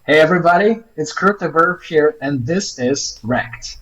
Hey everybody, it's Birb here, and this is Rekt.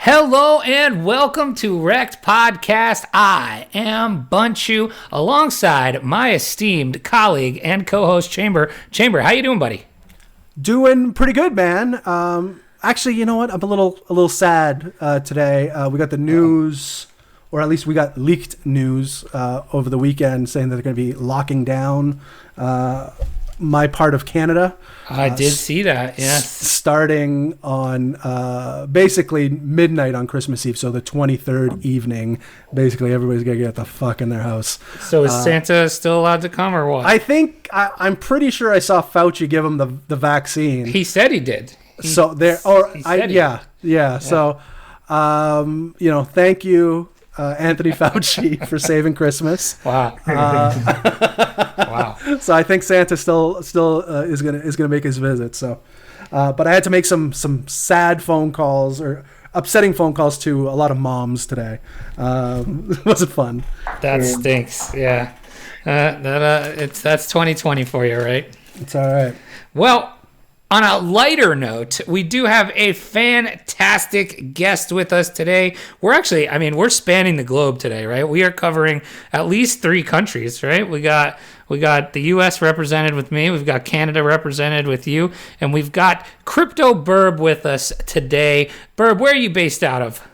Hello and welcome to Rekt Podcast. I am Bunchu alongside my esteemed colleague and co-host Chamber. Chamber, how you doing, buddy? Doing pretty good, man. Actually, you know what? I'm a little sad today. We got the news, or at least we got leaked news over the weekend saying that they're going to be locking down my part of Canada. I did see that, yes. Starting on basically midnight on Christmas Eve, so the 23rd evening. Basically, everybody's going to get the fuck in their house. So is Santa still allowed to come or what? I think, I'm pretty sure I saw Fauci give him the vaccine. He said he did. So there, yeah. So, thank you, Anthony Fauci, for saving Christmas. Wow. Wow. So I think Santa still is gonna make his visit. So, but I had to make some sad phone calls or upsetting phone calls to a lot of moms today. It wasn't fun. That stinks. Yeah. That's 2020 for you, right? It's all right. Well, on a lighter note, we do have a fantastic guest with us today. We're spanning the globe today, right? We are covering at least 3 countries, right? We got the U.S. represented with me. We've got Canada represented with you. And we've got Crypto Birb with us today. Birb, where are you based out of?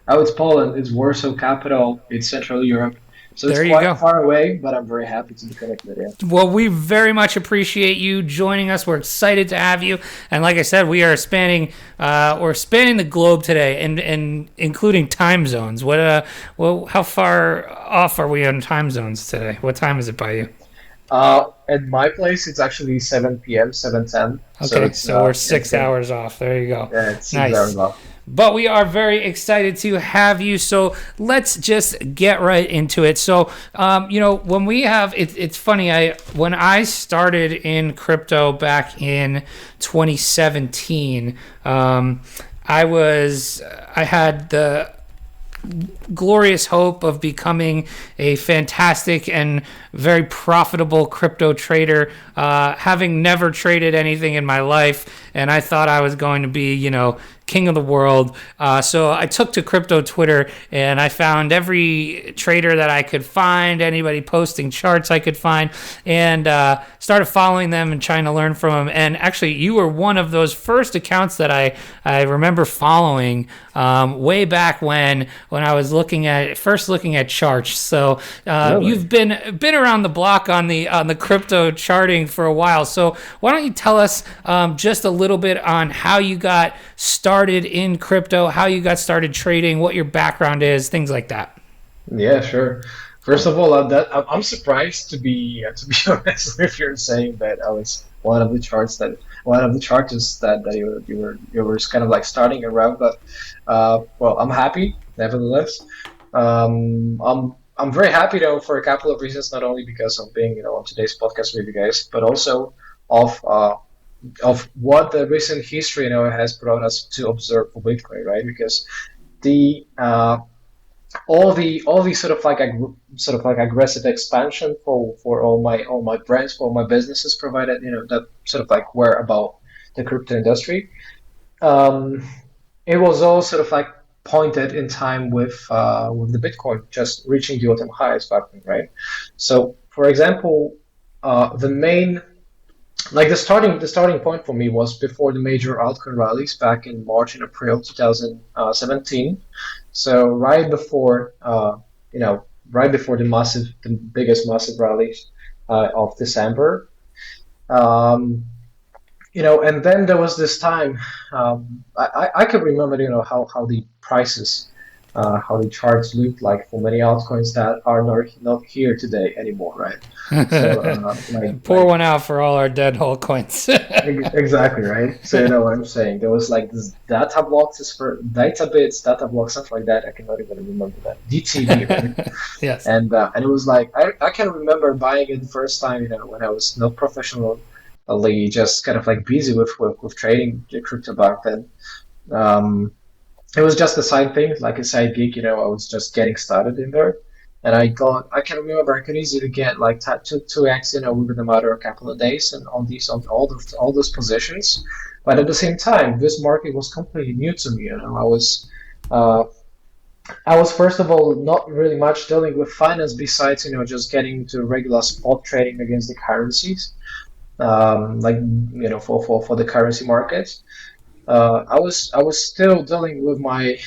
Oh, it's Poland. It's Warsaw capital. It's Central Europe. So there it's quite far away, but I'm very happy to be connected. Yeah. Well, we very much appreciate you joining us. We're excited to have you. And like I said, we are spanning the globe today, and including time zones. How far off are we on time zones today? What time is it by you? At my place, it's actually 7 p.m., 7:10. Okay, so we're 6 hours off. There you go. Yeah, it's 6 nice. hours off. But we are very excited to have you. So let's just get right into it. So, when we have, it's funny. When I started in crypto back in 2017, I had the glorious hope of becoming a fantastic and very profitable crypto trader, having never traded anything in my life, and I thought I was going to be, king of the world. So I took to crypto Twitter and I found every trader that I could find, anybody posting charts I could find, and started following them and trying to learn from them. And actually, you were one of those first accounts that I remember following way back when I was looking at charts. So Really? You've been around the block on the crypto charting for a while. So why don't you tell us just a little bit on how you got started in crypto, how you got started trading, what your background is, things like that. Yeah, sure. First of all, I'm surprised to be honest if you're saying that I was one of the charters that you were kind of like starting around. But well, I'm happy nevertheless. I'm very happy though for a couple of reasons, not only because of being on today's podcast with you guys, but also of what the recent history has brought us to observe for Bitcoin, right? Because the all the sort of like aggressive expansion for all my brands, for all my businesses provided that sort of like were about the crypto industry. It was all sort of like pointed in time with the Bitcoin just reaching the all-time highs back then, right? So, for example, the starting point for me was before the major altcoin rallies back in March and April 2017. So right before the biggest massive rallies of December. And then there was this time. I could remember how the prices, how the charts looked like for many altcoins that are not here today anymore, right? So Pour one out for all our dead altcoins. exactly, right? So you know what I'm saying. There was like this data blocks, is for data bits, data blocks, stuff like that. I cannot even remember that. DTB, right? Yes. And it was like I can remember buying it the first time, you know, when I was not professionally just kind of like busy with trading the crypto back then. Um, it was just a side thing, like a side gig, you know. I was just getting started in there, and I can remember I could easily get like two x, you know, within a matter of a couple of days, and on all those positions. But at the same time, this market was completely new to me. You know, uh, I was first of all not really much dealing with finance besides, you know, just getting into regular spot trading against the currencies, like you know, for the currency markets. I was still dealing with my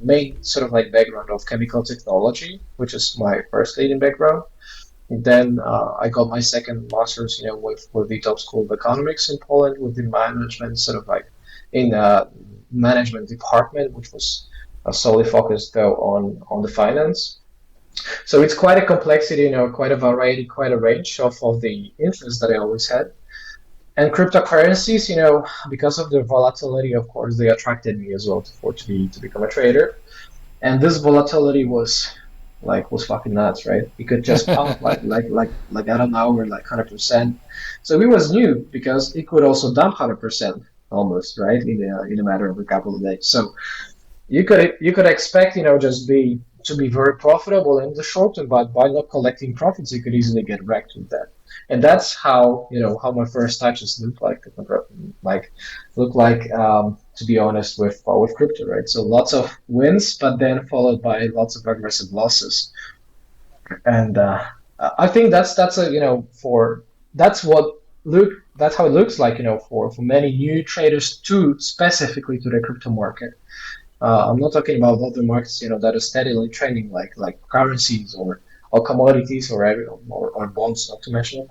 main sort of like background of chemical technology, which is my first leading background. Then I got my second master's, you know, with the top school of economics in Poland, with the management sort of like in management department, which was solely focused though on the finance. So it's quite a complexity, you know, quite a variety, quite a range of the interests that I always had. And cryptocurrencies, you know, because of their volatility, of course, they attracted me as well to become a trader. And this volatility was fucking nuts, right? It could just pump like I don't know, or like 100%. So it was new because it could also dump 100% almost, right, in a matter of a couple of days. So you could expect, you know, just be to be very profitable in the short term, but by not collecting profits, you could easily get wrecked with that. And that's how, you know, how my first touches like look like to be honest with crypto, right? So lots of wins, but then followed by lots of aggressive losses. And I think that's a, you know, for that's what look that's how it looks like, you know, for many new traders to specifically to the crypto market. I'm not talking about other markets, you know, that are steadily trending, like currencies or commodities or bonds, not to mention of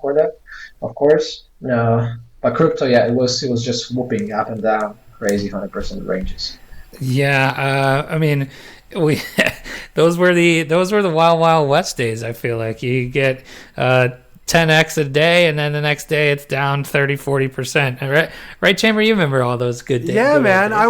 course. But crypto, yeah, it was just whooping up and down, crazy 100% ranges. Yeah, I mean, we those were the wild west days. I feel like you get 10x a day, and then the next day it's down 30-40%. Right, Chamber, you remember all those good days? Yeah, man, days, I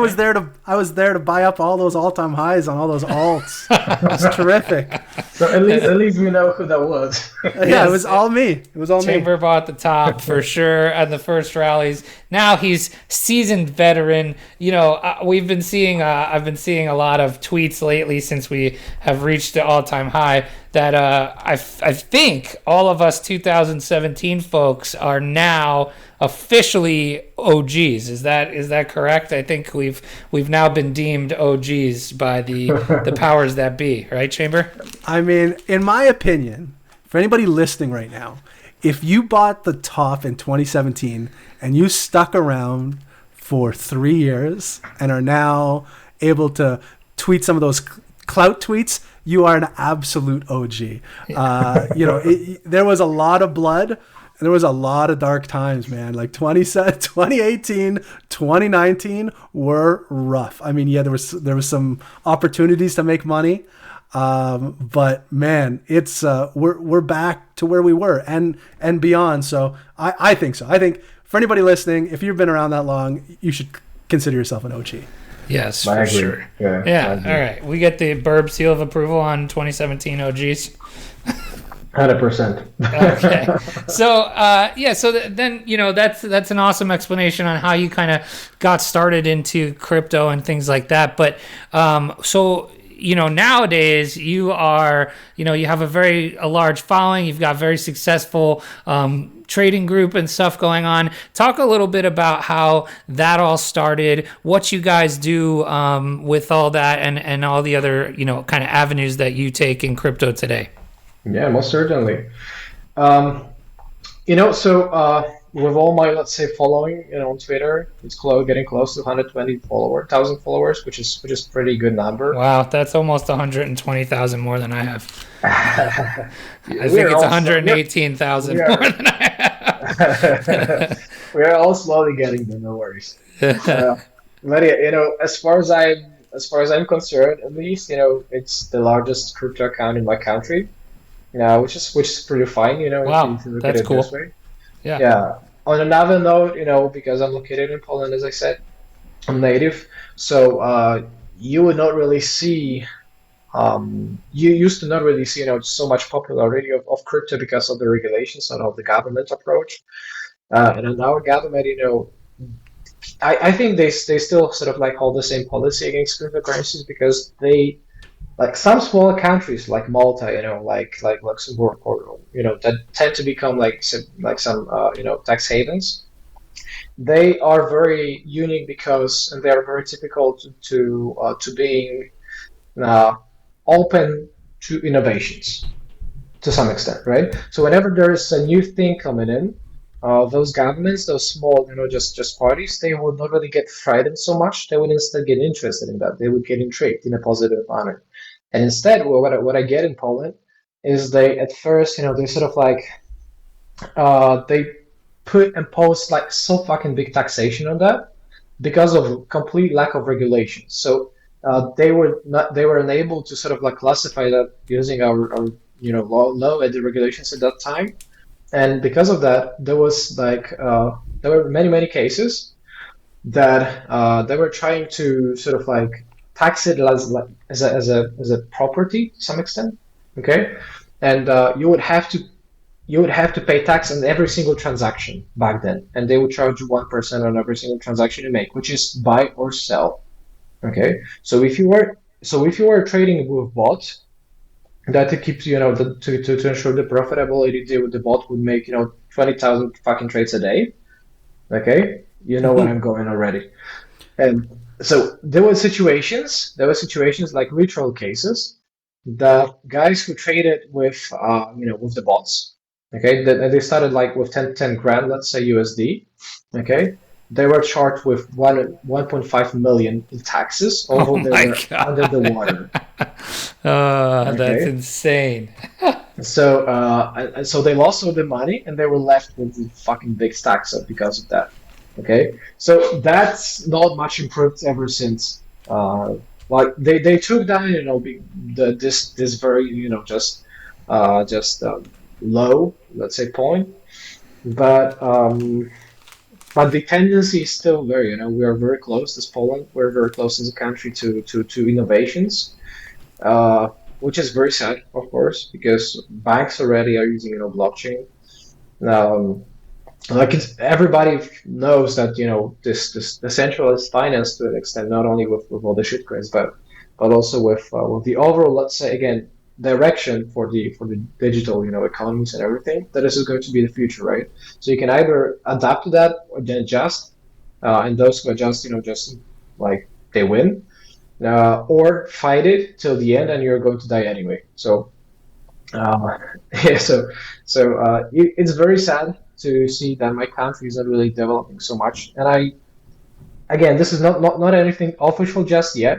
was there to buy up all those all-time highs on all those alts. It was terrific. So at least we know who that was. Yeah, it was all me. It was all Chamber me. bought the top for sure at the first rallies. Now he's seasoned veteran. You know, we've been seeing. I've been seeing a lot of tweets lately since we have reached the all-time high. That I think all of us 2017 folks are now officially OGs. Is that correct? I think we've now been deemed OGs by the powers that be. Right, Chamber? I mean, in my opinion, for anybody listening right now, if you bought the top in 2017 and you stuck around for 3 years and are now able to tweet some of those clout tweets, you are an absolute OG. You know, there was a lot of blood and there was a lot of dark times, man. Like 2018, 2019 were rough. I mean, yeah, there was some opportunities to make money. But man, it's we're back to where we were and beyond. So I think so. I think for anybody listening, if you've been around that long, you should consider yourself an OG. Yes, for sure. Yeah. All right. We get the Birb seal of approval on 2017 OGs. 100%. Okay. So, yeah. So then, you know, that's an awesome explanation on how you kind of got started into crypto and things like that. But, so, you know, nowadays you are, you know, you have a large following. You've got very successful trading group and stuff going on. Talk a little bit about how that all started, what you guys do with all that and all the other, you know, kind of avenues that you take in crypto today. Yeah, most certainly. You know, so with all my, let's say, following, you know, on Twitter, it's getting close to 120,000 followers, which is pretty good number. Wow, that's almost 120,000 more than I have. I think it's 118,000 more than I have. We are all slowly getting there, no worries. But yeah, you know, as far as I'm concerned, at least, you know, it's the largest crypto account in my country. which is pretty fine, Wow, if you look at that's it this cool. way. Yeah. Yeah. On another note, because I'm located in Poland, as I said, I'm native, so you would not really see. You used to not really see, so much popularity of crypto because of the regulations and of the government approach. And in our government, I think they still sort of like hold the same policy against cryptocurrencies because they like some smaller countries like Malta, like Luxembourg, or that tend to become like some tax havens. They are very unique because and they are very typical to being uh, open to innovations to some extent, right? So whenever there is a new thing coming in, those governments, those small, just parties, they would not really get frightened so much. They would instead get interested in that. They would get intrigued in a positive manner. And instead, what I get in Poland is they at first, they sort of like they impose like so fucking big taxation on that because of complete lack of regulation. So they were unable to sort of like classify that using our law and the regulations at that time. And because of that, there were many cases that they were trying to sort of like tax it as a property to some extent. Okay, and you would have to pay tax on every single transaction back then, and they would charge you 1% on every single transaction you make, which is buy or sell. Okay, so if you were trading with bots, that to keep to ensure the profitability, the bot would make 20,000 fucking trades a day. Okay, you know where I'm going already. And so there were situations like literal cases that guys who traded with the bots, okay, they started like with 10 grand, let's say USD, okay, they were charged with 1.5 million in taxes, Oh although they my were under the god. water. That's Okay, insane. so they lost all the money and they were left with the fucking big stacks up because of that. Okay, so that's not much improved ever since. Like they took down, this very just low, let's say, point, but the tendency is still there. We are very close as Poland. We're very close as a country to innovations, uh, which is very sad, of course, because banks already are using blockchain. Um, everybody knows that this decentralized finance to an extent, not only with all the shitcoins, but also with the overall, let's say again, direction for the digital economies and everything, that this is going to be the future, right? So you can either adapt to that or then adjust, and those who adjust, just like they win, or fight it till the end, and you're going to die anyway. So uh, yeah, it's very sad to see that my country is not really developing so much. And again, this is not anything official just yet,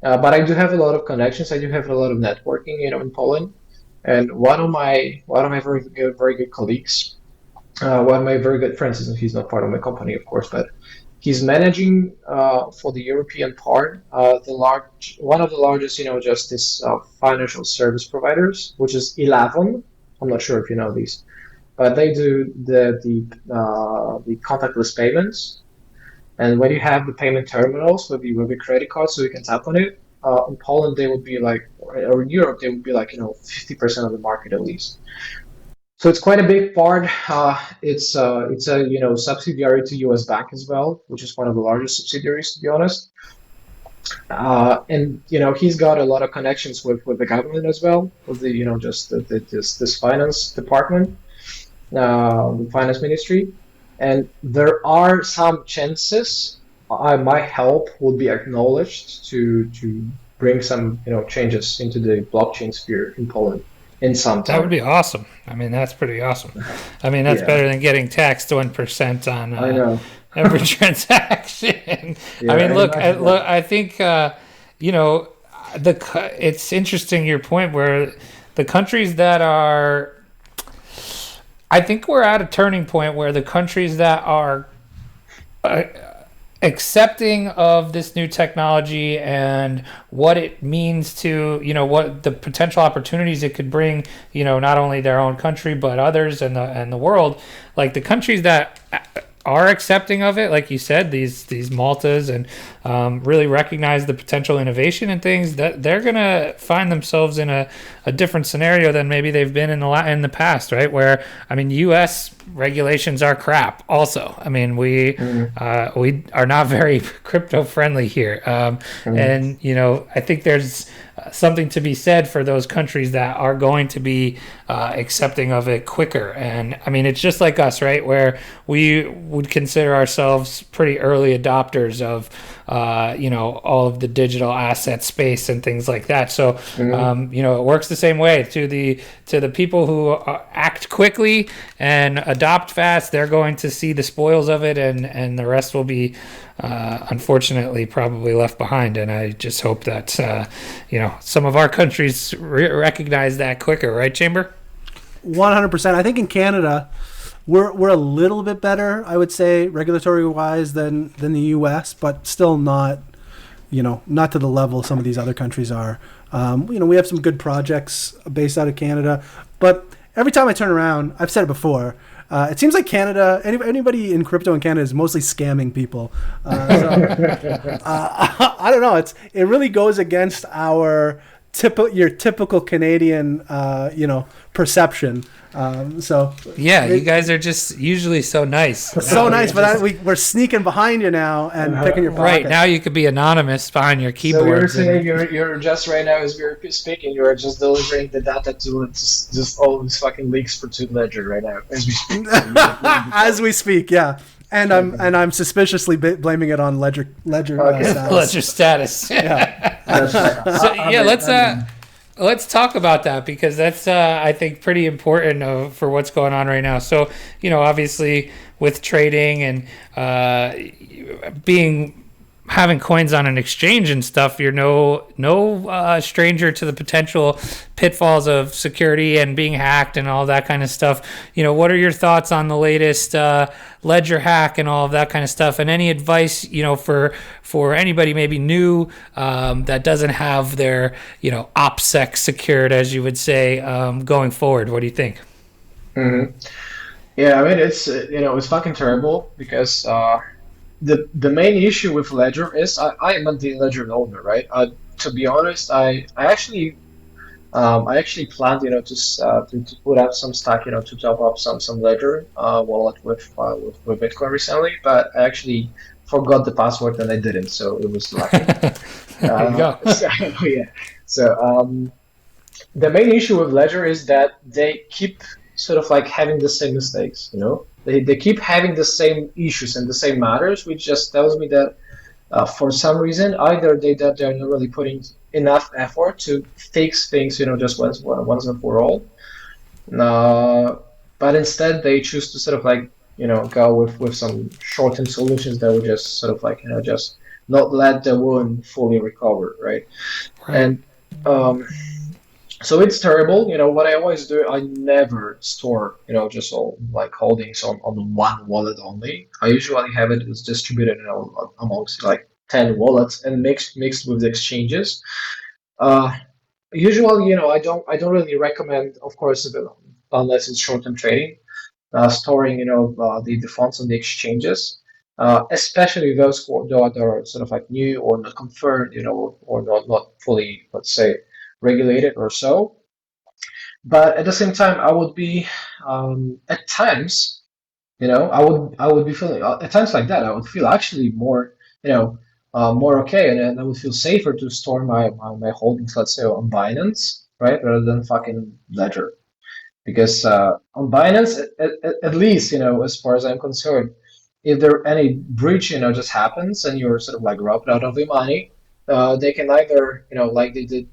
but I do have a lot of connections. I do have a lot of networking, in Poland. And one of my very good colleagues, one of my very good friends, he's not part of my company, of course, but he's managing for the European part one of the largest, just this financial service providers, which is 11. I'm not sure if you know these, but they do the contactless payments. And when you have the payment terminals with the credit card, so you can tap on it. In Poland, they would be like, or in Europe, they would be like 50% of the market at least. So it's quite a big part. It's a subsidiary to U.S. Bank as well, which is one of the largest subsidiaries, to be honest. And he's got a lot of connections with the government as well, with the just this finance department, the finance ministry, and there are some chances my help would be acknowledged to bring some changes into the blockchain sphere in Poland in some That would time. be awesome. I mean, that's pretty awesome. I mean, that's Yeah, better than getting taxed 1% on I know. every transaction. I Yeah, mean, I look, imagine that. I think you know it's interesting your point where the countries that are. I think we're at a turning point where the countries that are accepting of this new technology and what it means to, what the potential opportunities it could bring, not only their own country but others and the world. Like the countries that are accepting of it, like you said, these Maltas, and really recognize the potential innovation and things, that they're gonna find themselves in a different scenario than maybe they've been in the past, right? Where, I mean, U.S. regulations are crap. Also, I mean, we are not very crypto friendly here, and I think there's something to be said for those countries that are going to be accepting of it quicker. And I mean, it's just like us, right? Where we would consider ourselves pretty early adopters of, all of the digital asset space and things like that. So, it works the same way to the people who act quickly and adopt fast. They're going to see the spoils of it, and the rest will be, unfortunately, probably left behind. And I just hope that, some of our countries recognize that quicker, right, Chamber? 100%. I think in Canada, we're a little bit better, I would say, regulatory wise than the U.S., but still not, not to the level some of these other countries are. We have some good projects based out of Canada, but every time I turn around, I've said it before, it seems like Canada, anybody in crypto in Canada is mostly scamming people. I don't know. It really goes against your typical Canadian, perception. You guys are just usually so nice. So nice, but we're sneaking behind you now and picking your pocket. Right now, you could be anonymous behind your keyboard. So you're saying you're just right now as we're speaking, you're just delivering the data to just all these fucking leaks for to Ledger right now as we speak. As we speak, yeah. And I'm suspiciously blaming it on Ledger status. Ledger status. Yeah. So yeah, let's talk about that, because that's I think pretty important for what's going on right now. So obviously with trading and having coins on an exchange and stuff, you're no stranger to the potential pitfalls of security and being hacked and all that kind of stuff. What are your thoughts on the latest Ledger hack and all of that kind of stuff? And any advice, for anybody maybe new that doesn't have their, OPSEC secured, as you would say, going forward? What do you think? Mm-hmm. Yeah, I mean, it's fucking terrible because the main issue with Ledger is I am a Ledger owner, right? To be honest, I actually planned, to put up some stock, to top up some Ledger wallet with Bitcoin recently, but I actually forgot the password and I didn't, so it was lucky. There you go. So the main issue with Ledger is that they keep sort of like having the same mistakes, They keep having the same issues and the same matters, which just tells me that for some reason, either they're not really putting enough effort to fix things, just once and for all. But instead, they choose to sort of like, go with some short-term solutions that will just sort of like, just not let the wound fully recover, right? And so it's terrible. What I always do, I never store, just all like holdings on one wallet only. I usually have it distributed, amongst like 10 wallets and mixed with the exchanges. Usually, I don't really recommend, of course, unless it's short-term trading, storing, the funds on the exchanges, especially those that are sort of like new or not confirmed, or not fully, let's say, regulated or so. But at the same time, I would be at times, I would be feeling at times like that. I would feel actually more, more okay, and I would feel safer to store my holdings, let's say, on Binance, right, rather than fucking Ledger, because on Binance, at least, as far as I'm concerned, if there any breach, just happens and you're sort of like robbed out of your money, they can either, like they did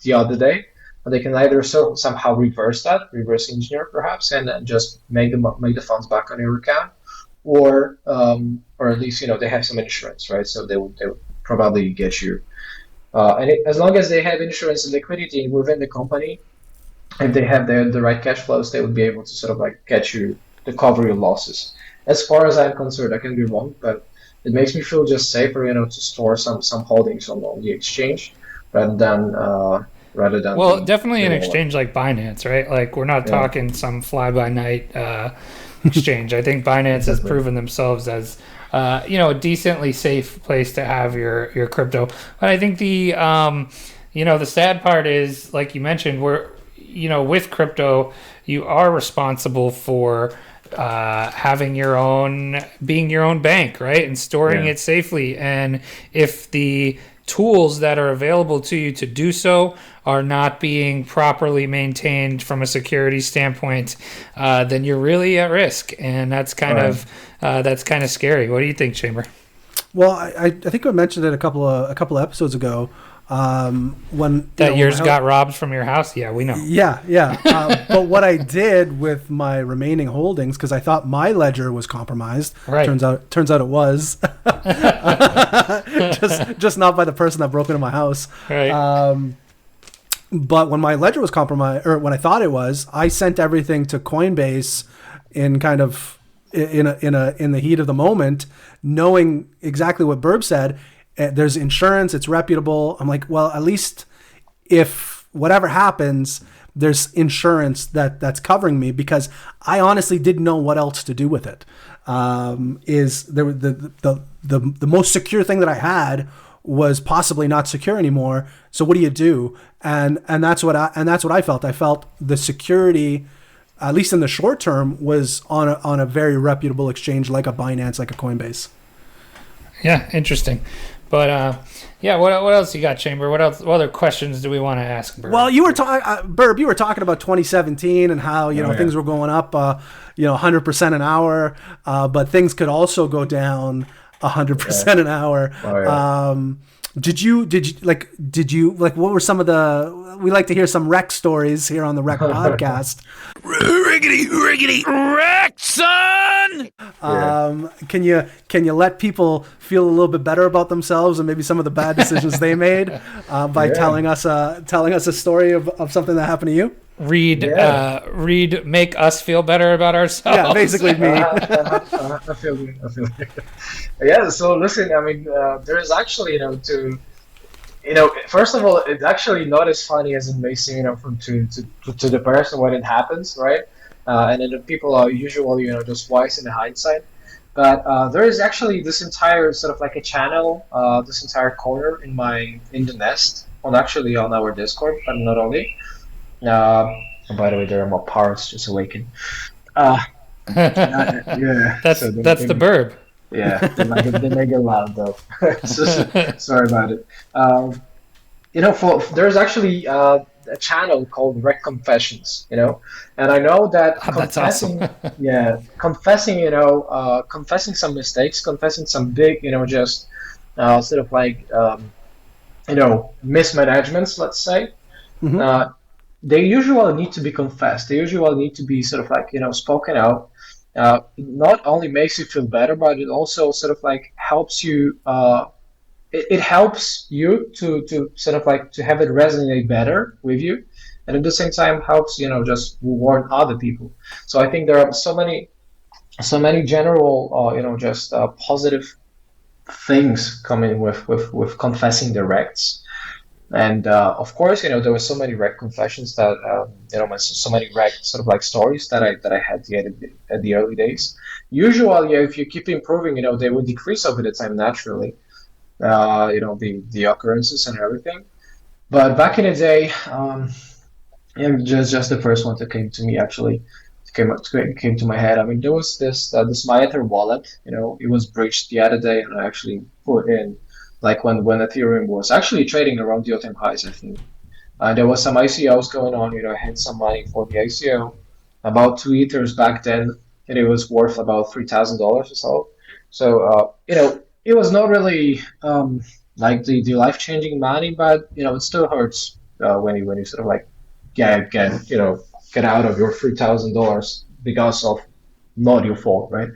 the other day, they can either somehow reverse engineer perhaps, and then just make the funds back on your account, or at least they have some insurance, right? So they would probably get you, as long as they have insurance and liquidity within the company, if they have the right cash flows, they would be able to sort of like get you to cover your losses. As far as I'm concerned, I can be wrong, but it makes me feel just safer, to store some holdings on the exchange rather than Well, definitely the an wallet. exchange like Binance, right? Like we're not Yeah, talking some fly by night exchange. I think Binance has exactly. proven themselves as a decently safe place to have your crypto. But I think the sad part is, like you mentioned, we're with crypto, you are responsible for having being your own bank, right, and storing Yeah, it safely. And if the tools that are available to you to do so are not being properly maintained from a security standpoint, then you're really at risk, and right. that's kind of scary. What do you think, Chamber? Well, I think I mentioned it a couple of episodes ago. When That when my yours got robbed from your house? Yeah, we know. yeah, yeah. But what I did with my remaining holdings, because I thought my ledger was compromised, Right. turns out it was, just not by the person that broke into my house. Right. But when my ledger was compromised, or when I thought it was, I sent everything to Coinbase in kind of in the heat of the moment, knowing exactly what Birb said. There's insurance; it's reputable. I'm like, well, at least if whatever happens, there's insurance that's covering me, because I honestly didn't know what else to do with it. Is there the most secure thing that I had was possibly not secure anymore. So what do you do? And that's what I felt. I felt the security, at least in the short term, was on a very reputable exchange like a Binance, like a Coinbase. Yeah, interesting. But yeah, what else you got, Chamber? What other questions do we want to ask, Bird? Well, you were talking, Burb. You were talking about 2017 and how Oh yeah, things were going up, 100% an hour, but things could also go down yeah. 100% an hour. Oh yeah. Did you what were some of the? We like to hear some Rekt stories here on the Rekt podcast. Riggedy, riggedy, wrecked, son! Yeah. Can you let people feel a little bit better about themselves and maybe some of the bad decisions they made by Yeah. telling us a story of something that happened to you? Yeah. Make us feel better about ourselves. Yeah, basically me. I feel good. I feel good. Yeah. So listen, I mean, there is actually, first of all, it's actually not as funny as it may seem, from to the person when it happens, right? And then the people are usually, just wise in the hindsight. But there is actually this entire sort of like a channel, this entire corner in the nest on our Discord, but not only. By the way, there are more parrots just awakened. Uh, yeah. that's So that's the Birb. yeah, they make it loud though. So, sorry about it. There's actually a channel called Rekt Confessions, and I know that That's awesome. confessing some mistakes, confessing some big, just sort of like mismanagements, let's say. Hmm. Uh, they usually need to be confessed. They usually need to be sort of like spoken out. Not only makes you feel better, but it also sort of like helps you. It helps you to sort of like to have it resonate better with you, and at the same time helps just warn other people. So I think there are so many general just positive things coming with confessing the rects. And of course, there were so many wreck confessions that so many wreck sort of like stories that I had at the early days. Usually, yeah, if you keep improving, they would decrease over the time naturally. The occurrences and everything. But back in the day, yeah, just the first one that came to me actually came to my head. I mean, there was this My Ether wallet. It was breached the other day, and I actually put in like when Ethereum was actually trading around the all-time highs. I think there was some ICOs going on. I had some money for the ICO, about 2 ethers back then, and it was worth about $3,000 or so. So it was not really like the life-changing money, but it still hurts when you sort of like get out of your $3,000 because of not your fault, right?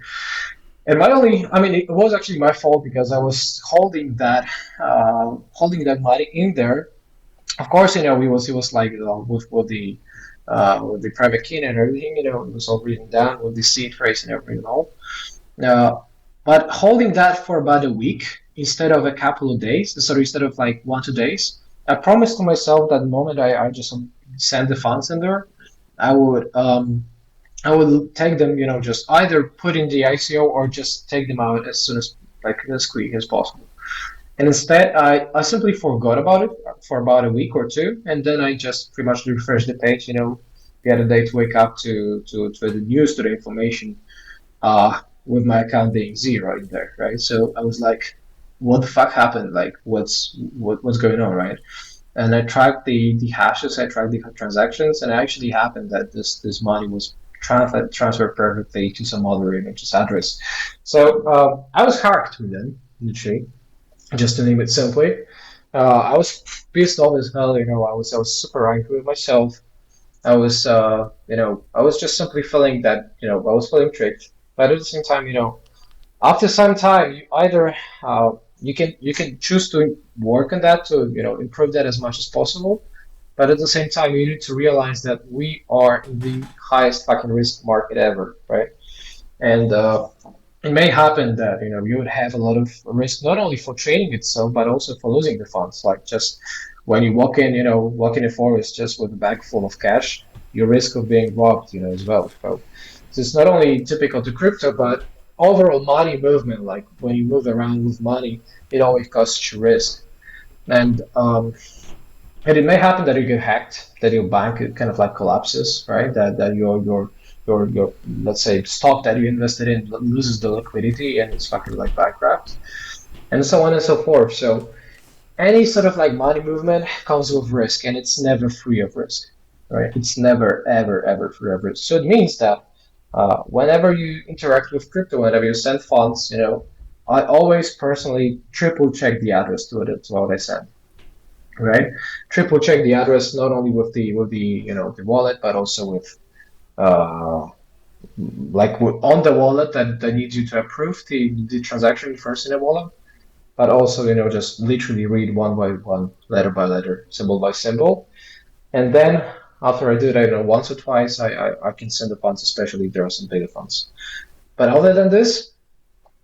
And I mean, it was actually my fault because I was holding that money in there. Of course, it was like with the private key and everything, it was all written down with the seed phrase and everything all. Uh, But holding that for about a week instead of a couple of days, so instead of like 1 2 days, I promised to myself that the moment I just send the funds in there, I would I would take them, just either put in the ICO or just take them out as soon as like as quick as possible. And instead, I simply forgot about it for about a week or two, and then I just pretty much refreshed the page, the other day to wake up to the news, to the information, with my account being zero in there, right? So I was like, what the fuck happened? Like, what's going on, right? And I tracked the hashes, I tracked the transactions, and it actually happened that this money was transferred perfectly to some other image's address. So I was hacked with them, literally, just to name it simply. I was pissed off as hell. I was super angry with myself. I was just simply feeling that, I was feeling tricked. But at the same time, after some time, you either you can choose to work on that to improve that as much as possible. But at the same time, you need to realize that we are in the highest fucking risk market ever, right? And it may happen that you would have a lot of risk not only for trading itself but also for losing the funds. Like just when you walk in a forest just with a bag full of cash, your risk of being robbed, as well. So it's not only typical to crypto, but overall money movement. Like when you move around with money, it always causes you risk. And and it may happen that you get hacked, that your bank kind of like collapses, right? That your let's say stock that you invested in loses the liquidity and it's fucking like bankrupt, and so on and so forth. So any sort of like money movement comes with risk, and it's never free of risk, right? It's never ever ever free of risk. So it means that whenever you interact with crypto, whenever you send funds, I always personally triple check the address to what I send, right? Triple check the address not only with the the wallet, but also with uh, like on the wallet that needs you to approve the transaction first in the wallet, but also just literally read one by one, letter by letter, symbol by symbol, and then after I do that, once or twice, I can send the funds, especially if there are some bigger funds. But other than this,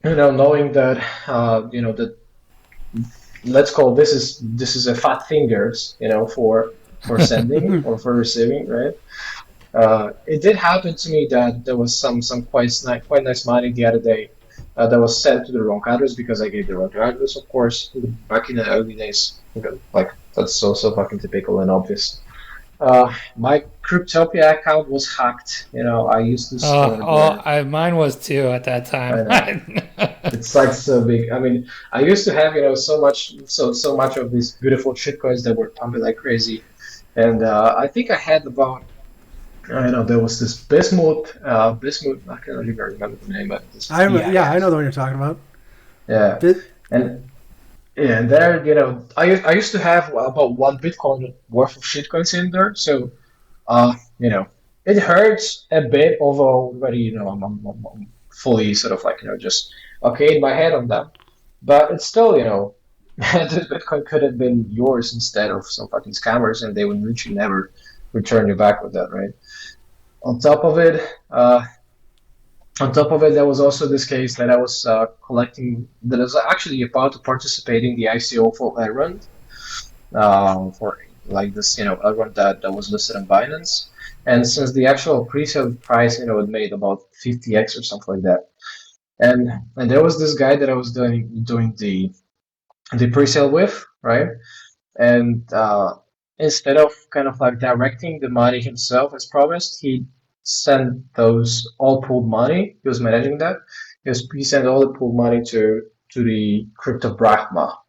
knowing that that let's call this is a fat fingers, for sending or for receiving, right? It did happen to me that there was some quite nice money the other day that was sent to the wrong address because I gave the wrong address, of course, back in the early days. Like that's so fucking typical and obvious. My Cryptopia account was hacked. I used to store there. Mine was too at that I know. time. It's like so big. I mean, I used to have so much of these beautiful shitcoins that were pumping like crazy, and I think I had about I don't know there was this Bismuth. I can't really remember the name, but this Yeah, I know the one you're talking about. yeah, and yeah, and there I used to have about 1 Bitcoin worth of shitcoins in there, so you know, it hurts a bit, although already, I'm fully sort of like, just okay in my head on that. But it's still, this Bitcoin could have been yours instead of some fucking scammers, and they would literally never return you back with that, right? On top of it, there was also this case that I was collecting, that I was actually about to participate in the ICO for Elrond, for like this, Elrond that was listed on Binance. And since the actual pre-sale price, it made about 50x or something like that. And there was this guy that I was doing the pre-sale with, right? And instead of kind of like directing the money himself as promised, he sent those all pooled money. He was managing that. He sent all the pooled money to the crypto Brahma.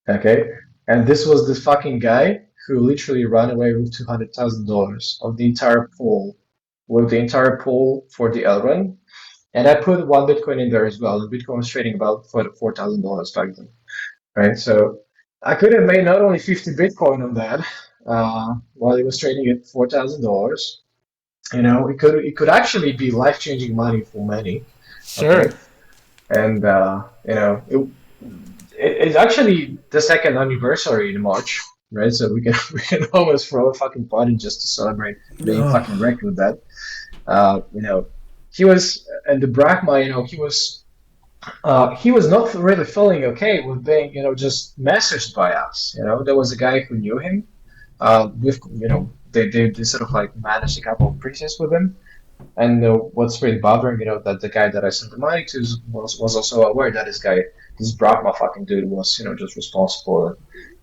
Okay, and this was the fucking guy who literally ran away with $200,000 of the entire pool, with the entire pool for the L run. And I put 1 Bitcoin in there as well. The Bitcoin was trading about $4,000 back then, right? So I could have made not only 50 Bitcoin on that, while it was trading at $4,000. It could actually be life changing money for many. Sure. Okay, and it's actually the second anniversary in March, right? So we can we can almost throw a fucking party just to celebrate being fucking wrecked with that. He was and the Brahma, he was he was not really feeling okay with being, just messaged by us. There was a guy who knew him. With they sort of like managed a couple of preachers with him. And what's really bothering, that the guy that I sent the money to was also aware that this Brahma fucking dude was, just responsible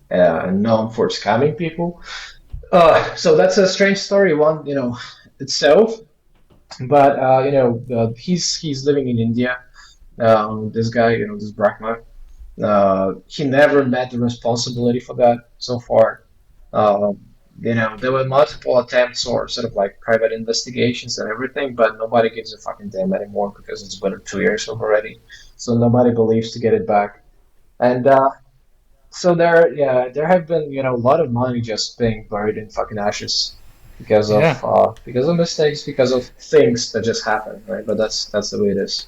and known for scamming people. So that's a strange story, one, itself. But he's living in India. This guy, this Brahma, he never met the responsibility for that so far. Uh, there were multiple attempts or sort of like private investigations and everything, but nobody gives a fucking damn anymore because it's been 2 years already. So nobody believes to get it back. And so there have been, a lot of money just being buried in fucking ashes Yeah. because of mistakes, because of things that just happen, right? But that's the way it is.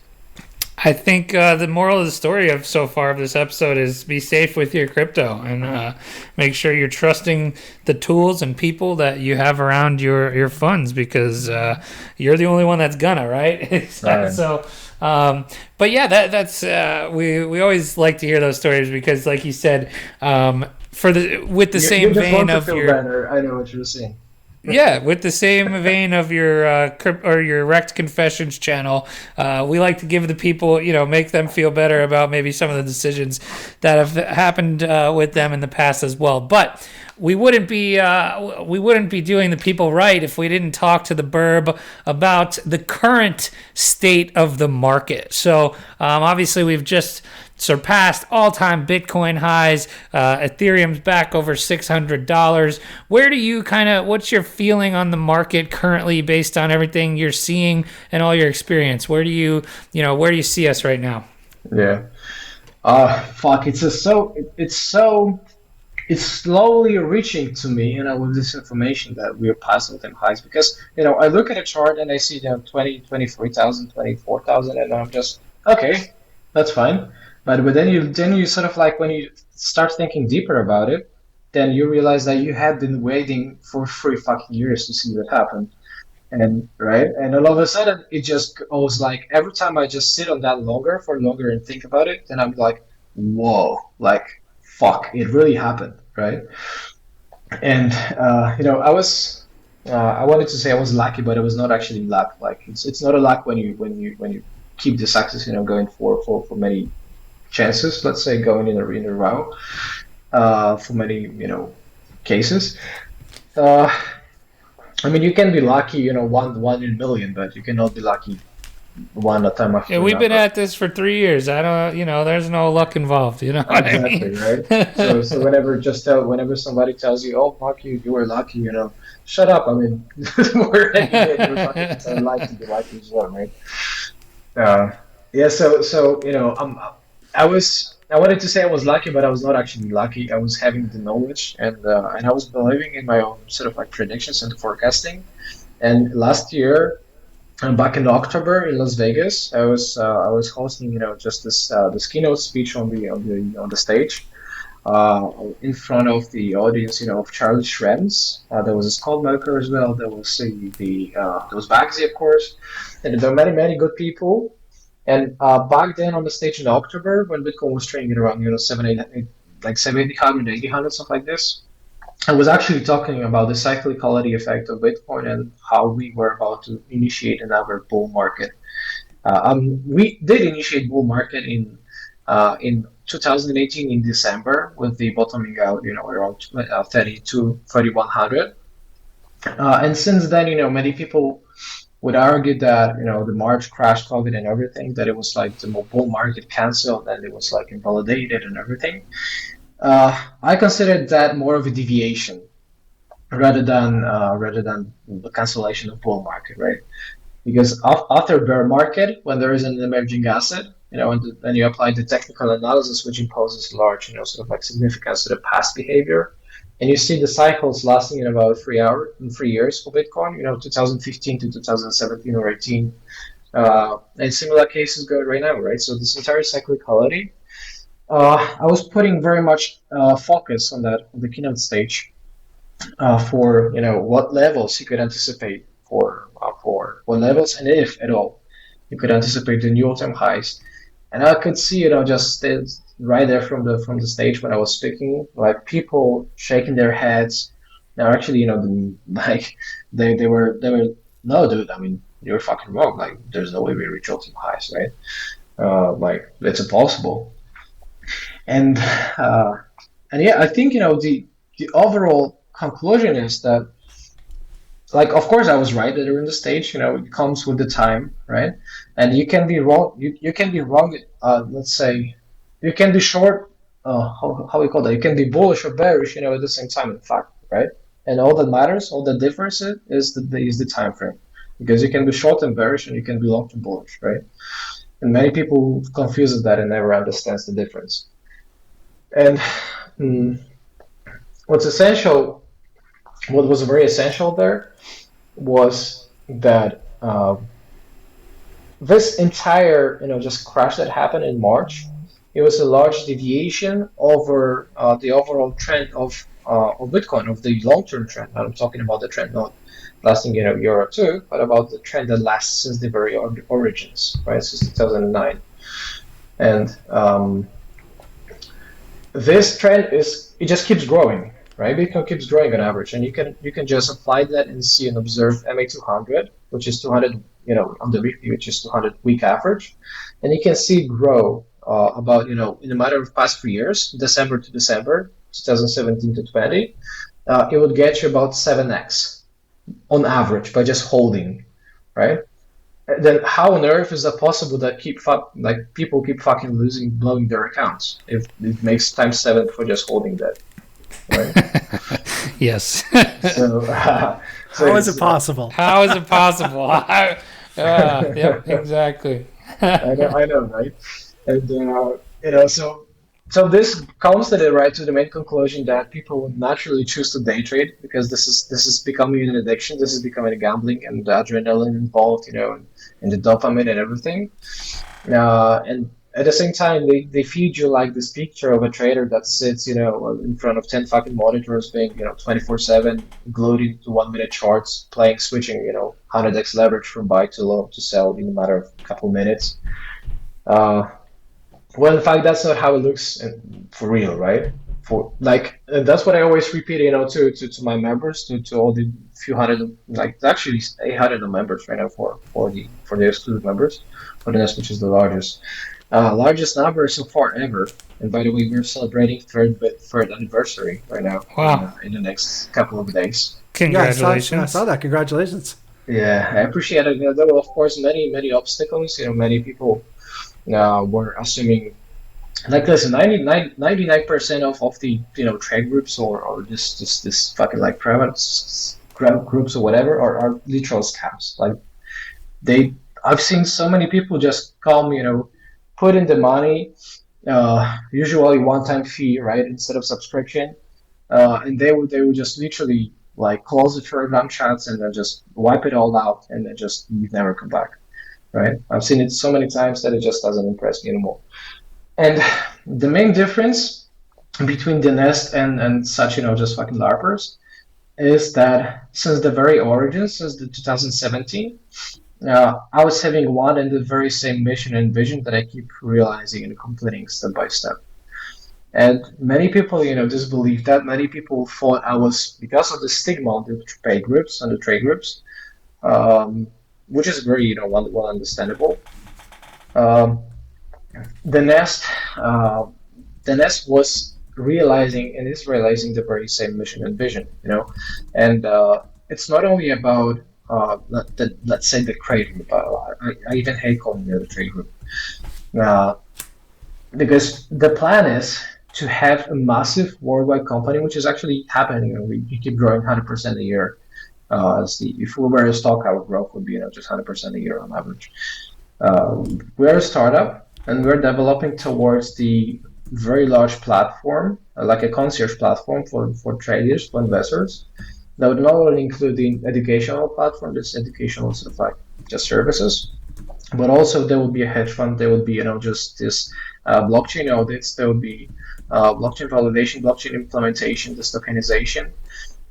I think the moral of the story of so far of this episode is be safe with your crypto and make sure you're trusting the tools and people that you have around your funds because you're the only one that's gonna, right? Right. So, but yeah, that's we always like to hear those stories because, like you said, for the with the You same just vein want to of feel your better. I know what you're saying. yeah, with the same vein of your or your Rekt Confessions channel, we like to give the people, make them feel better about maybe some of the decisions that have happened with them in the past as well. But we wouldn't be doing the people right if we didn't talk to the Birb about the current state of the market. So obviously, we've just surpassed all-time Bitcoin highs. Ethereum's back over $600. Where do you what's your feeling on the market currently based on everything you're seeing and all your experience? Where do you see us right now? Yeah. Fuck. It's slowly reaching to me, with this information that we are past all time highs because, I look at a chart and I see, 20, 23,000, 24,000, and I'm just, okay, that's fine. But then you sort of like, when you start thinking deeper about it, then you realize that you had been waiting for 3 fucking years to see that happen. And right, and all of a sudden it just goes like every time I just sit on that longer and think about it, then I'm like, whoa, like fuck, it really happened, right? And I wanted to say I was lucky, but it was not actually luck. Like it's not a luck when you keep the success, going for many chances. Let's say going in a row, for many cases. Uh, I mean, you can be lucky, one in a million, but you cannot be lucky one a time Yeah, after we've been another. at this for 3 years. I don't, there's no luck involved. You know what I Exactly, mean? right? So whenever somebody tells you, "Oh, fuck you, you were lucky," shut up. I mean, we're again, you're fucking life to be lucky as well, right? Uh, yeah. So I wanted to say I was lucky, but I was not actually lucky. I was having the knowledge and I was believing in my own sort of like predictions and forecasting. And last year, back in October in Las Vegas, I was hosting, just this keynote speech on the stage, in front of the audience, of Charlie Schrems. There was a Scott Merker as well. There was there was Bagsy, of course, and there were many good people. And back then on the stage in October, when Bitcoin was trading at around, seven, eight, like 700, 800, something like this, I was actually talking about the cyclicality effect of Bitcoin and how we were about to initiate another bull market. We did initiate bull market in 2018 in December with the bottoming out, around 32, 3100. And since then, many people would argue that, the March crash, COVID, and everything, that it was like the bull market canceled and it was like invalidated and everything. I consider that more of a deviation rather than the cancellation of bull market, right? Because after bear market, when there is an emerging asset, and then you apply the technical analysis, which imposes large, sort of like significance to the past behavior, and you see the cycles lasting in about 3 years for Bitcoin, 2015 to 2017 or 18, and similar cases go right now, right? So this entire cyclicality, I was putting very much focus on that on the keynote stage, for what levels you could anticipate for what levels, and if at all you could anticipate the new all-time highs. And I could see, just right there from the stage when I was speaking, like people shaking their heads. Now, actually, like they were no, dude. I mean, you're fucking wrong. Like, there's no way we reach ultimate highs, right? Like, it's impossible. And uh, and yeah, I think the overall conclusion is that, like, of course I was right that they're in the stage. It comes with the time, right? And you can be wrong. You can be wrong. Let's say you can be short. How we call that? You can be bullish or bearish. At the same time. In fact, right? And all that matters, all the difference is the time frame, because you can be short and bearish, and you can be long and bullish, right? And many people confuses that and never understands the difference. And mm, what's essential, what was very essential there was that this entire just crash that happened in March, it was a large deviation over the overall trend of Bitcoin, of the long-term trend. I'm talking about the trend not lasting year or two, but about the trend that lasts since the very origins, right, since 2009. And this trend it just keeps growing, right? Bitcoin keeps growing on average, and you can just apply that and see and observe MA200, which is 200, on the weekly, which is 200 week average, and you can see it grow about in a matter of past 3 years, December to December, 2017 to 20, it would get you about 7x on average by just holding, right? Then how on earth is that possible that people keep fucking blowing their accounts if it makes times seven for just holding that, right? Yes. So, How is it possible? How is it possible? Yep, exactly. I know, right? And so this comes to the main conclusion that people would naturally choose to day trade, because this is becoming an addiction. This is becoming a gambling, and the adrenaline involved, and the dopamine and everything. And at the same time, they feed you like this picture of a trader that sits, in front of 10 fucking monitors, being, 24/7, glued into 1 minute charts, switching, 100x leverage from buy to low to sell in a matter of a couple minutes. Uh, well, in fact, that's not how it looks for real, right? That's what I always repeat, to my members, to all the few hundred, like actually 800 members right now for the exclusive members, for the Nest, which is the largest number so far ever. And by the way, we're celebrating third anniversary right now. Wow. In the next couple of days. Congratulations. Yeah, I saw that. Congratulations. Yeah, I appreciate it. There were, of course, many obstacles. Many people were assuming, like, listen, 99% of the trade groups, or this fucking like private groups or whatever, are literal scams. Like, I've seen so many people just come, put in the money, usually one-time fee, right, instead of subscription, and they would just literally like close the Telegram chats and then just wipe it all out, and then just never come back, right? I've seen it so many times that it just doesn't impress me anymore. And the main difference between the Nest and such, just fucking LARPers, is that since the very origins, since the 2017, I was having one and the very same mission and vision that I keep realizing and completing step by step. And many people, disbelieved that. Many people thought I was, because of the stigma on the trade groups and the trade groups, which is very, well understandable. Um, the Nest, the Nest was realizing and is realizing the very same mission and vision, and it's not only about let's say the trade group. I even hate calling it a trade group, uh, because the plan is to have a massive worldwide company, which is actually happening. We keep growing 100% a year. If we were a stock, our growth would be just 100% a year on average. We're a startup, and we're developing towards the very large platform, like a concierge platform for traders, for investors. That would not only include the educational platform, this educational sort of like just services, but also there would be a hedge fund. There would be just this blockchain audits. There would be blockchain validation, blockchain implementation, this tokenization.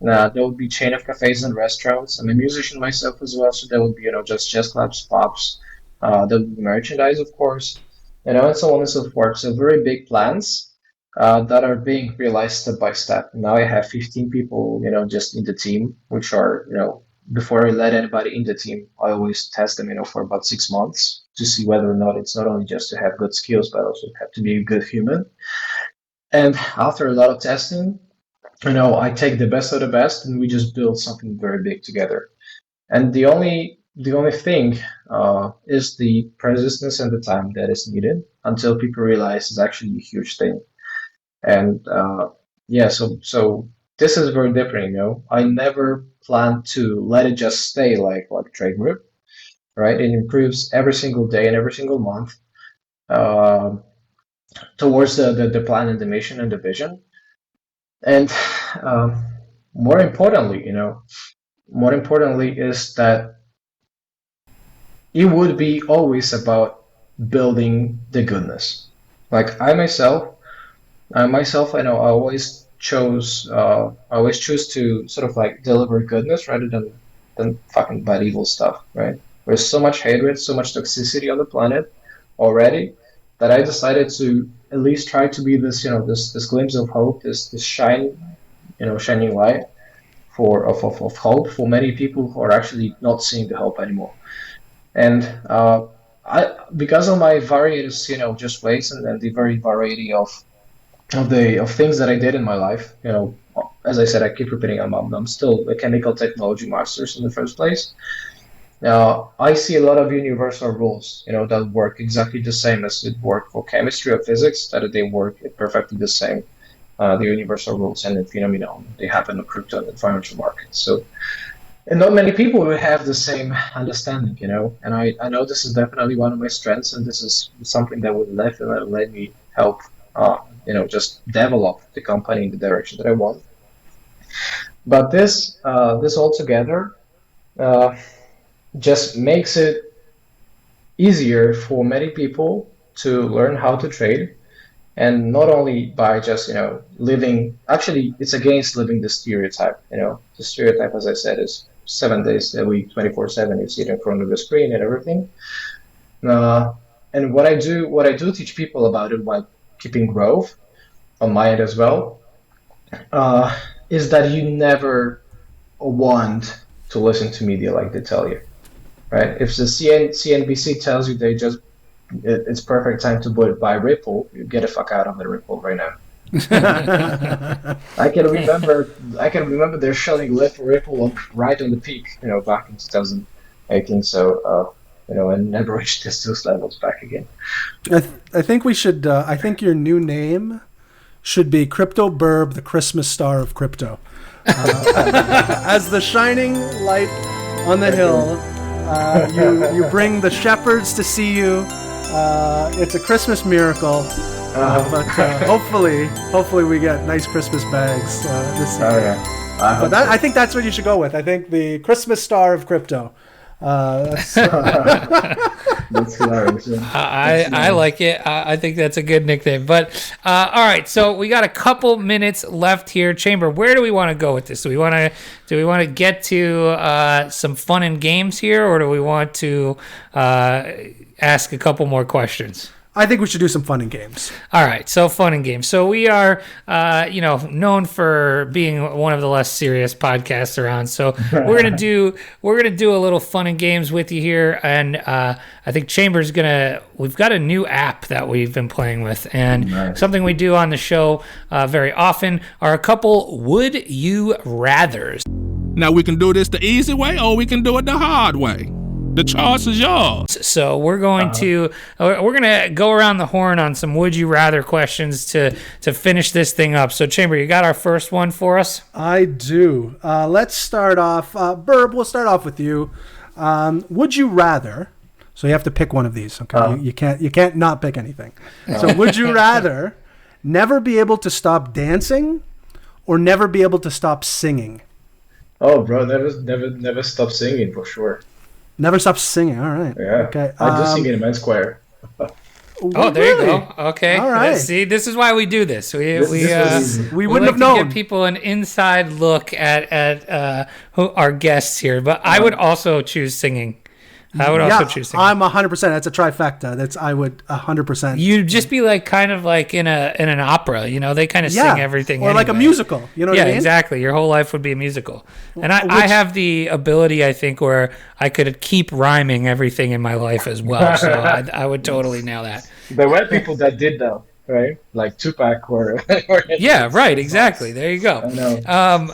There would be chain of cafes and restaurants. I'm a musician myself as well, so there would be just jazz clubs, pubs. There would be merchandise, of course. and so on and so forth. So very big plans that are being realized step by step. Now I have 15 people, just in the team, which are, before I let anybody in the team, I always test them, for about 6 months to see whether or not it's not only just to have good skills, but also have to be a good human. And after a lot of testing, I take the best of the best, and we just build something very big together. And the only thing is the persistence and the time that is needed until people realize it's actually a huge thing. And yeah, so this is very different. I never plan to let it just stay like trade group, right? It improves every single day and every single month uh, towards the plan and the mission and the vision. And um, more importantly, more importantly is that it would be always about building the goodness. Like I myself, I know I always choose to sort of like deliver goodness rather than fucking bad evil stuff, right? There's so much hatred, so much toxicity on the planet already that I decided to at least try to be this, this glimpse of hope, this shining light of hope for many people who are actually not seeing the hope anymore. And I, because of my various, just ways and the very variety of things that I did in my life, as I said, I keep repeating, I'm still a chemical technology master's in the first place. Now, I see a lot of universal rules, that work exactly the same as it worked for chemistry or physics, that they work perfectly the same. The universal rules and the phenomenon they happen in crypto and the financial markets. So, and not many people will have the same understanding, And I know this is definitely one of my strengths, and this is something that would definitely let me help, just develop the company in the direction that I want. But this altogether uh, just makes it easier for many people to learn how to trade, and not only by just living. Actually, it's against living the stereotype. The stereotype, as I said, is 7 days a week, 24/7. You sit in front of the screen and everything. Uh, and what I do teach people about it while keeping growth on my end as well, uh, is that you never want to listen to media like they tell you, right? If the CNBC tells you it's perfect time to buy Ripple, you get the fuck out of the Ripple right now. I can remember they're showing Ripple right on the peak, back in 2018. So, and never reached those levels back again. I think we should. I think your new name should be Crypto Birb, the Christmas star of crypto, as the shining light on the hill. You bring the shepherds to see you. It's a Christmas miracle. But hopefully we get nice Christmas bags this year. Oh yeah. But I think that's what you should go with. I think the Christmas star of crypto. That's That's hilarious. I like it. I think that's a good nickname. But all right, so we got a couple minutes left here. Chamber, where do we want to go with this? Do we want to get to some fun and games here, or do we want to ask a couple more questions? I think we should do some fun and games. All right, so fun and games. So we are, known for being one of the less serious podcasts around. So we're gonna do a little fun and games with you here, and I think Chamber's we've got a new app that we've been playing with, and something we do on the show very often are a couple would you rather's. Now we can do this the easy way or we can do it the hard way. The choice is yours. So we're going to go around the horn on some would you rather questions to finish this thing up. So Chamber, you got our first one for us? I do. Let's start off. Birb, we'll start off with you. Would you rather? So you have to pick one of these. Okay, you can't not pick anything. So would you rather never be able to stop dancing, or never be able to stop singing? Oh, bro, never stop singing for sure. Never stop singing. All right. Yeah. Okay. I just sing in a men's choir. Oh, there you go. Okay. All right. See, this is why we do this. We wouldn't have to known. give people an inside look at who our guests here. But I would also choose singing. I would also choose singing. I'm 100%. That's a trifecta. I would 100%. You'd just be like kind of like in an opera, they kind of sing everything. Or like a musical, you know what I mean? Yeah, exactly. Your whole life would be a musical. And I have the ability, I think, where I could keep rhyming everything in my life as well. So I would totally nail that. There were people that did though, right? Like Tupac or yeah, right, exactly. There you go. I know.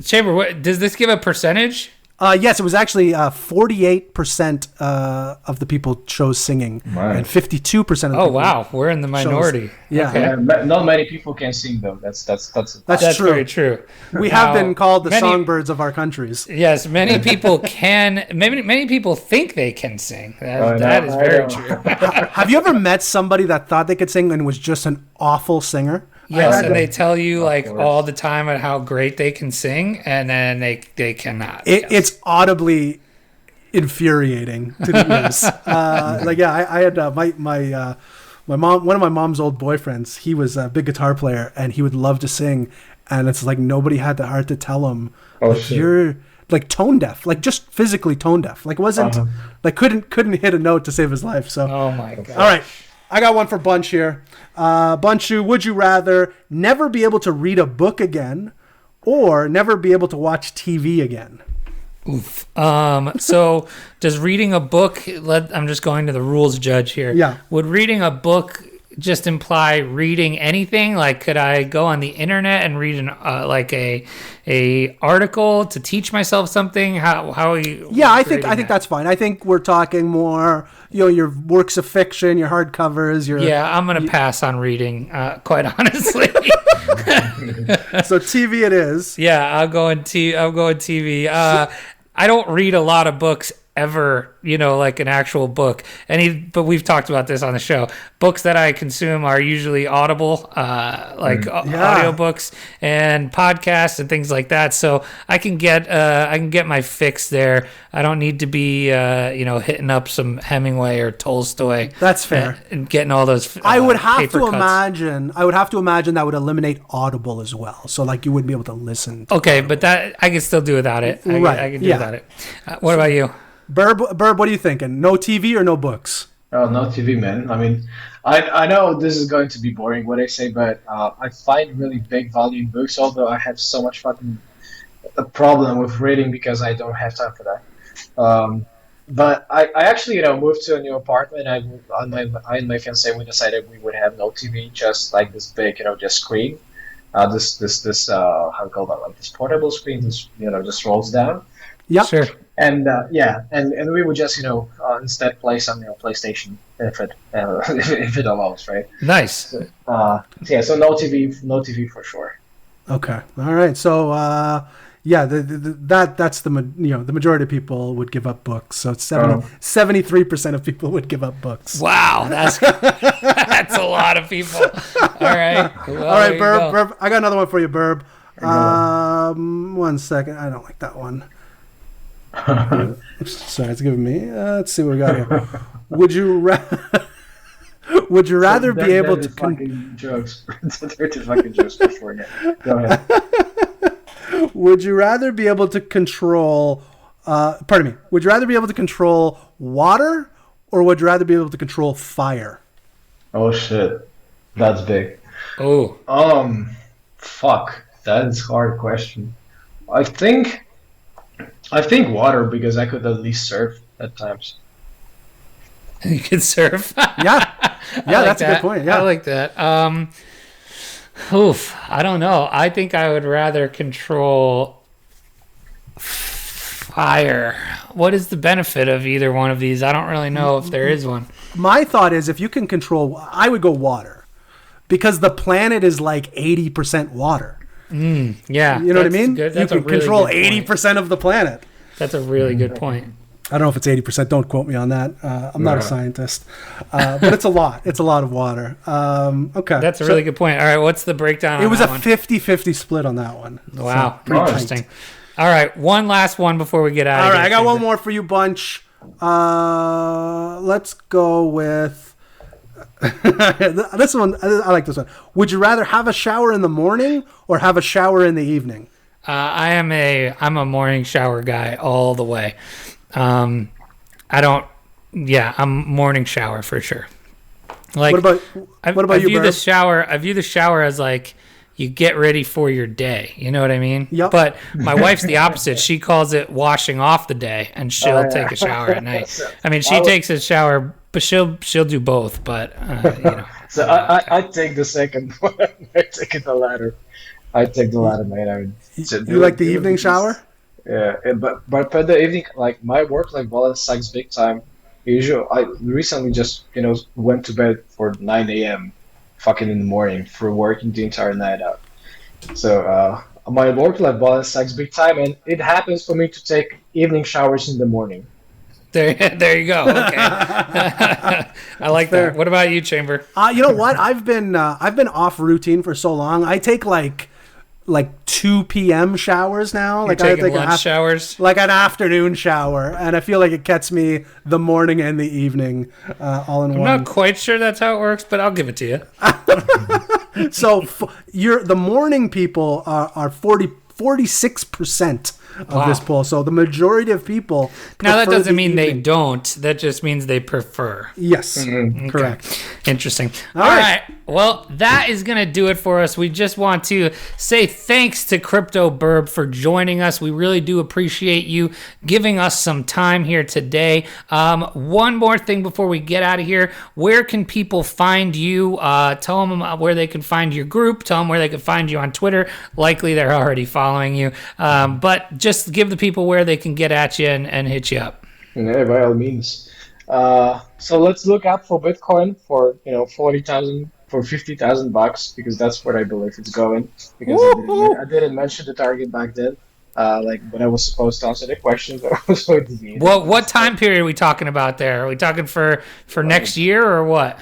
Chamber, does this give a percentage? Yes, it was actually 48% of the people chose singing, and 52% of the people. Oh wow, we're in the minority. Yeah. Okay. Not many people can sing though. That's true. Very true. We have been called the songbirds of our countries. Yes, many people can. Many people think they can sing. That is very true. Have you ever met somebody that thought they could sing and was just an awful singer? Yes, and they tell you like all the time at how great they can sing, and then they cannot. It's audibly infuriating to the ears. I had my mom. One of my mom's old boyfriends. He was a big guitar player, and he would love to sing. And it's like nobody had the heart to tell him, you're like tone deaf, like just physically tone deaf. Like wasn't like couldn't hit a note to save his life. So oh my god! All right. I got one for Bunch here. Bunchu, would you rather never be able to read a book again or never be able to watch TV again? Oof. So does reading a book, I'm just going to the rules judge here. Yeah. Would reading a book just imply reading anything? Like, could I go on the internet and read a article to teach myself something? How are you? Yeah, I think that's fine. I think we're talking more, your works of fiction, your hardcovers, Yeah, I'm gonna pass on reading, quite honestly. So TV it is. Yeah, I'll go TV. I don't read a lot of books ever, like an actual book. But we've talked about this on the show. Books that I consume are usually Audible, audiobooks and podcasts and things like that. So I can get my fix there. I don't need to be, hitting up some Hemingway or Tolstoy. That's fair. And getting all those. I would have to cuts. imagine. I would have to imagine that would eliminate Audible as well. So like you wouldn't be able to listen. Okay, but that I can still do without it. I can do without it. What about you? Birb, what are you thinking? No TV or no books? Oh, no TV, man. I mean, I know this is going to be boring what I say, but I find really big volume books, although I have so much fucking a problem with reading because I don't have time for that. But I actually, moved to a new apartment. I and my fiance, we decided we would have no TV, just like this big, just screen. This how do you call that? Like this portable screen, just rolls down. Yeah, sure. And and we would just instead play some PlayStation if it allows, right? Nice. So, so no TV for sure. Okay, all right. So that's the majority of people would give up books. So it's 73% of people would give up books. Wow, that's a lot of people. All right, well, all right, Birb. I got another one for you, Birb. 1 second. I don't like that one. Sorry, it's giving me. Let's see what we got here. Would you rather be able to? Fucking jokes. They're just fucking jokes before you. Go ahead. Would you rather be able to control? Pardon me. Would you rather be able to control water, or would you rather be able to control fire? Oh shit, that's big. Oh. Fuck. That is a hard question. I think water because I could at least surf at times. You could surf. Yeah, that's a good point. Yeah, I like that. I don't know. I think I would rather control fire. What is the benefit of either one of these? I don't really know if there is one. My thought is if you can control, I would go water because the planet is like 80% water. Yeah. You know what I mean? Good. You can control 80% of the planet. That's a really good point. I don't know if it's 80%. Don't quote me on that. I'm not a scientist. But it's a lot. It's a lot of water. Okay. That's a really good point. All right. What's the breakdown It on was that a one? 50-50 split on that one. Wow. So, Interesting. All right. One last one before we get out of here. All right. I got one more for you, Bunch. Let's go with... this one. I like this one. Would you rather have a shower in the morning or have a shower in the evening? I'm a morning shower guy all the way. I don't. Yeah, I'm morning shower for sure. Like, What about you, view the Birb? shower. I view the shower as like you get ready for your day. You know what I mean? Yep. But my wife's the opposite. She calls it washing off the day, and she'll take a shower at night. I mean, she takes a shower, but she'll do both. But you know. So I take the second one. I take the latter. I take the latter, mate. I mean, You like the evening shower? Yeah, but for the evening, like my work-life balance sucks big time. Usually, I recently just went to bed for 9 a.m. fucking in the morning for working the entire night out. So my work-life balance sucks big time, and it happens for me to take evening showers in the morning. There you go. Okay, I like Fair. that. What about you, Chamber? You know what? I've been off routine for so long. I take like 2 p.m. showers now. You're Like taking I take lunch showers. like an afternoon shower, and I feel like it gets me the morning and the evening all in I'm one. not quite sure that's how it works, but I'll give it to you. So the morning people are 46% of Wow. this poll. So the majority of people. Now that prefer doesn't the mean they evening. don't. That just means they prefer. Yes, Mm-hmm. correct. Interesting. All All right. right. Well, that is going to do it for us. We just want to say thanks to Crypto Birb for joining us. We really do appreciate you giving us some time here today. One more thing before we get out of here. Where can people find you? Tell them where they can find your group. Tell them where they can find you on Twitter. Likely they're already following you. But just give the people where they can get at you and hit you up. Yeah, by all means. So let's look up for Bitcoin for 40,000 for $50,000 because that's what I believe it's going. Because I didn't mention the target back then. Like when I was supposed to answer the question, that was going to be. What time period are we talking about there? Are we talking for next year or what?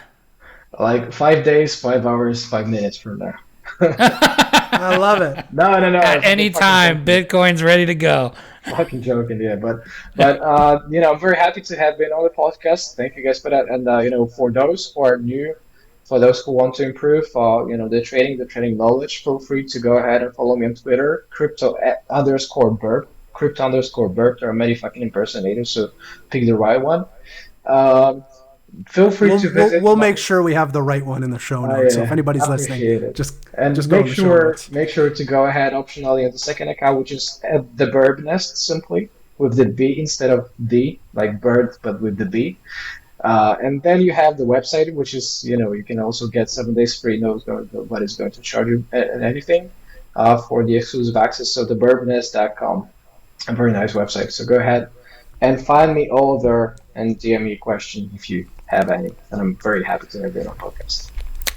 Like 5 days, 5 hours, 5 minutes from now. I love it. No. At any time, Bitcoin's ready to go. Fucking joking, yeah, but I'm very happy to have been on the podcast. Thank you guys for that, and for those who are new, for those who want to improve, the trading knowledge, feel free to go ahead and follow me on Twitter, crypto_Birb, crypto_Birb. There are many fucking impersonators, so pick the right one. Feel free to visit. We'll make sure we have the right one in the show notes. So if anybody's Appreciate listening, it. just go make in the show notes. sure to go ahead optionally on the second account, which is at the Birb Nest, simply with the B instead of D, like bird, but with the B. And then you have the website, which is you can also get 7 days free. What is going to charge you anything for the exclusive access. So the birbnest.com, a very nice website. So go ahead and find me all there and DM me a question if you have any, and I'm very happy to have been on podcast.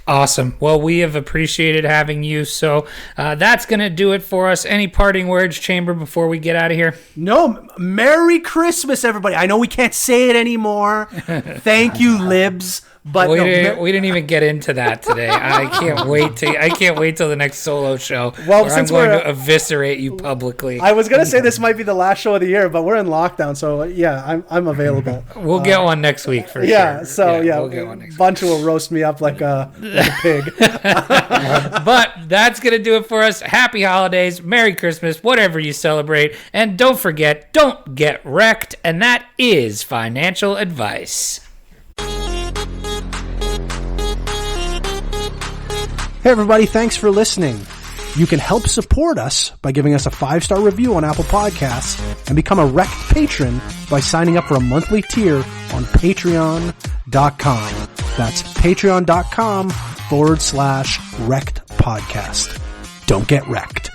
Awesome. Well, we have appreciated having you. So that's going to do it for us. Any parting words, Chamber, before we get out of here? No, Merry Christmas, everybody. I know we can't say it anymore. Thank you, libs. But We didn't even get into that today. I can't wait till the next solo show. Well, where since I'm going we're- to eviscerate you publicly. I was gonna say this might be the last show of the year, but we're in lockdown, so yeah, I'm available. We'll get one next week for Yeah, sure. so we'll get one next week. Bunch will roast me up like a pig. But that's going to do it for us. Happy holidays, Merry Christmas, whatever you celebrate. And don't forget, don't get wrecked. And that is financial advice. Hey everybody, thanks for listening. You can help support us by giving us a 5-star review on Apple Podcasts and become a Rekt patron by signing up for a monthly tier on patreon.com. That's patreon.com/Rekt podcast. Don't get wrecked.